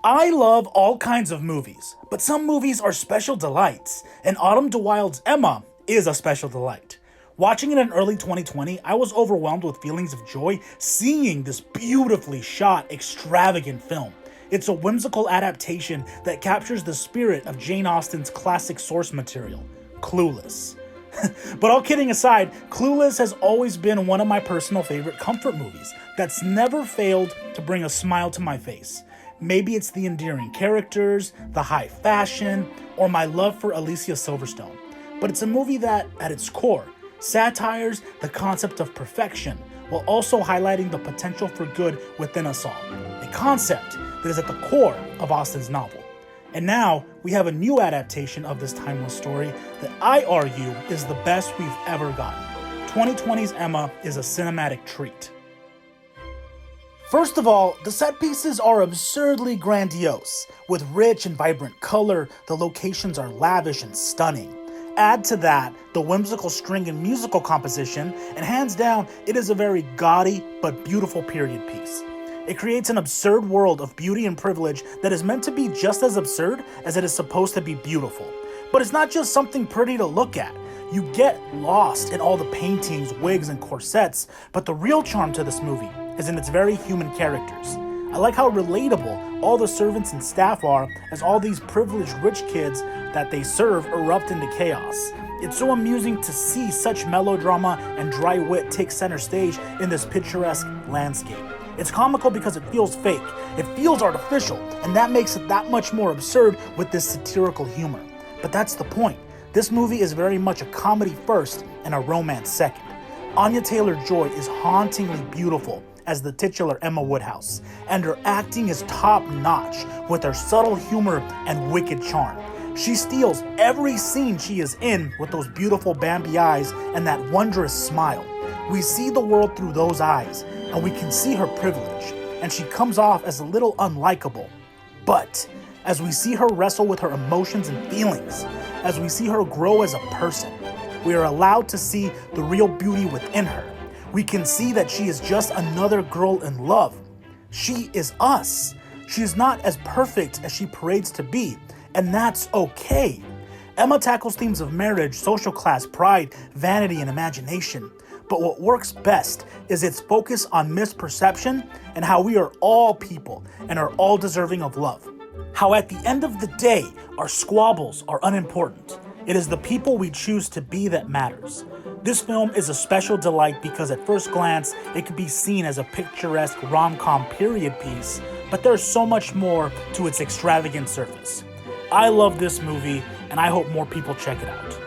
I love all kinds of movies, but some movies are special delights, and Autumn de Wilde's Emma is a special delight. Watching it in early 2020, I was overwhelmed with feelings of joy seeing this beautifully shot, extravagant film. It's a whimsical adaptation that captures the spirit of Jane Austen's classic source material, Clueless. But all kidding aside, Clueless has always been one of my personal favorite comfort movies that's never failed to bring a smile to my face. Maybe it's the endearing characters, the high fashion, or my love for Alicia Silverstone. But it's a movie that, at its core, satires the concept of perfection while also highlighting the potential for good within us all. A concept that is at the core of Austen's novel. And now, we have a new adaptation of this timeless story that I argue is the best we've ever gotten. 2020's Emma is a cinematic treat. First of all, the set pieces are absurdly grandiose. With rich and vibrant color, the locations are lavish and stunning. Add to that the whimsical string and musical composition, and hands down, it is a very gaudy but beautiful period piece. It creates an absurd world of beauty and privilege that is meant to be just as absurd as it is supposed to be beautiful. But it's not just something pretty to look at. You get lost in all the paintings, wigs, and corsets, but the real charm to this movie is in its very human characters. I like how relatable all the servants and staff are as all these privileged rich kids that they serve erupt into chaos. It's so amusing to see such melodrama and dry wit take center stage in this picturesque landscape. It's comical because it feels fake, it feels artificial, and that makes it that much more absurd with this satirical humor. But that's the point. This movie is very much a comedy first and a romance second. Anya Taylor-Joy is hauntingly beautiful as the titular Emma Woodhouse, and her acting is top-notch with her subtle humor and wicked charm. She steals every scene she is in with those beautiful Bambi eyes and that wondrous smile. We see the world through those eyes, and we can see her privilege, and she comes off as a little unlikable. But as we see her wrestle with her emotions and feelings, as we see her grow as a person, we are allowed to see the real beauty within her. We can see that she is just another girl in love. She is us. She is not as perfect as she parades to be, and that's okay. Emma tackles themes of marriage, social class, pride, vanity, and imagination. But what works best is its focus on misperception and how we are all people and are all deserving of love. How at the end of the day, our squabbles are unimportant. It is the people we choose to be that matters. This film is a special delight because at first glance, it could be seen as a picturesque rom-com period piece, but there's so much more to its extravagant surface. I love this movie, and I hope more people check it out.